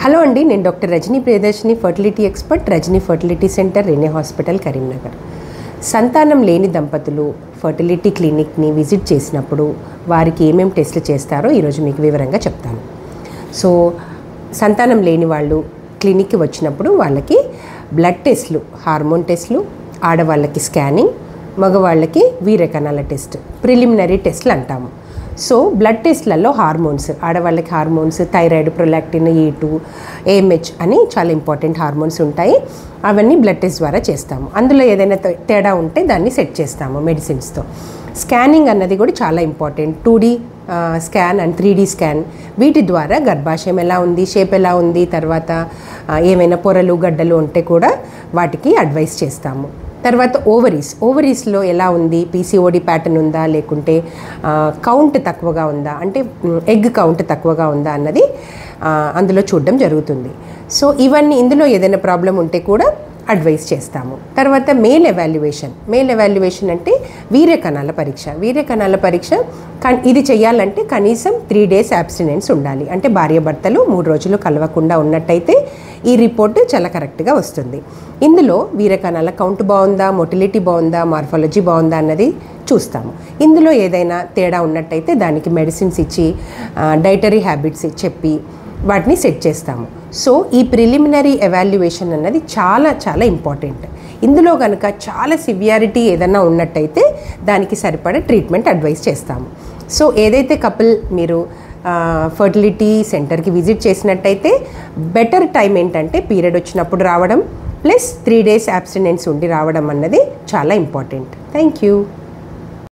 Hello అండి, నేను doctor Rajani Priyadarshini, fertility expert, Rajani fertility centre, Rene hospital, Karimnagar. సంతానం లేని దంపతులు ఫర్టిలిటీ క్లినిక్ని విజిట్ చేసినప్పుడు వారికి ఏమేమి టెస్టులు చేస్తారో ఈరోజు మీకు వివరంగా చెప్తాను. సో సంతానం లేని వాళ్ళు క్లినిక్కి వచ్చినప్పుడు వాళ్ళకి బ్లడ్ టెస్ట్లు, హార్మోన్ టెస్ట్లు, ఆడవాళ్ళకి స్కానింగ్, మగవాళ్ళకి వీర్యకణాల టెస్ట్, ప్రిలిమినరీ టెస్ట్లు అంటాము. సో బ్లడ్ టెస్ట్లలో హార్మోన్స్, ఆడవాళ్ళకి hormones thyroid, prolactin, E2, AMH అని చాలా ఇంపార్టెంట్ హార్మోన్స్ ఉంటాయి. అవన్నీ బ్లడ్ టెస్ట్ ద్వారా చేస్తాము. అందులో ఏదైనా తేడా ఉంటే దాన్ని సెట్ చేస్తాము మెడిసిన్స్తో. స్కానింగ్ అన్నది కూడా చాలా important. 2D scan and 3D scan, వీటి ద్వారా గర్భాశయం ఎలా ఉంది, షేప్ ఎలా ఉంది, తర్వాత ఏమైనా పొరలు గడ్డలు ఉంటే కూడా వాటికి అడ్వైస్ చేస్తాము. తర్వాత ఓవరీస్లో ఎలా ఉంది, PCOD ప్యాటర్న్ ఉందా, లేకుంటే కౌంట్ తక్కువగా ఉందా, అంటే ఎగ్ కౌంట్ తక్కువగా ఉందా అన్నది అందులో చూడడం జరుగుతుంది. సో ఇవన్నీ, ఇందులో ఏదైనా ప్రాబ్లం ఉంటే కూడా అడ్వైస్ చేస్తాము. తర్వాత మేల్ ఎవాల్యుయేషన్ అంటే వీర్యకణాల పరీక్ష. ఇది చేయాలంటే కనీసం 3 days అబ్స్టినెన్స్ ఉండాలి. అంటే భార్యాభర్తలు 3 రోజులు కలవకుండా ఉన్నట్టయితే ఈ రిపోర్ట్ చాలా కరెక్ట్గా వస్తుంది. ఇందులో వీర్యకణాల కౌంట్ బాగుందా, మొటిలిటీ బాగుందా, మార్ఫాలజీ బాగుందా అన్నది చూస్తాము. ఇందులో ఏదైనా తేడా ఉన్నట్టయితే దానికి మెడిసిన్స్ ఇచ్చి, డైటరీ హ్యాబిట్స్ చెప్పి వాటిని సెట్ చేస్తాము. సో ఈ ప్రిలిమినరీ ఎవాల్యుయేషన్ అన్నది చాలా చాలా ఇంపార్టెంట్. ఇందులో కనుక చాలా సివియారిటీ ఏదైనా ఉన్నట్టయితే దానికి సరిపడే ట్రీట్మెంట్ అడ్వైస్ చేస్తాము. సో ఏదైతే కపుల్ మీరు ఫర్టిలిటీ సెంటర్కి విజిట్ చేసినట్టయితే బెటర్ టైం ఏంటంటే పీరియడ్ వచ్చినప్పుడు రావడం, ప్లస్ 3 days అబ్స్టినెన్స్ ఉండి రావడం అన్నది చాలా ఇంపార్టెంట్. Thank you.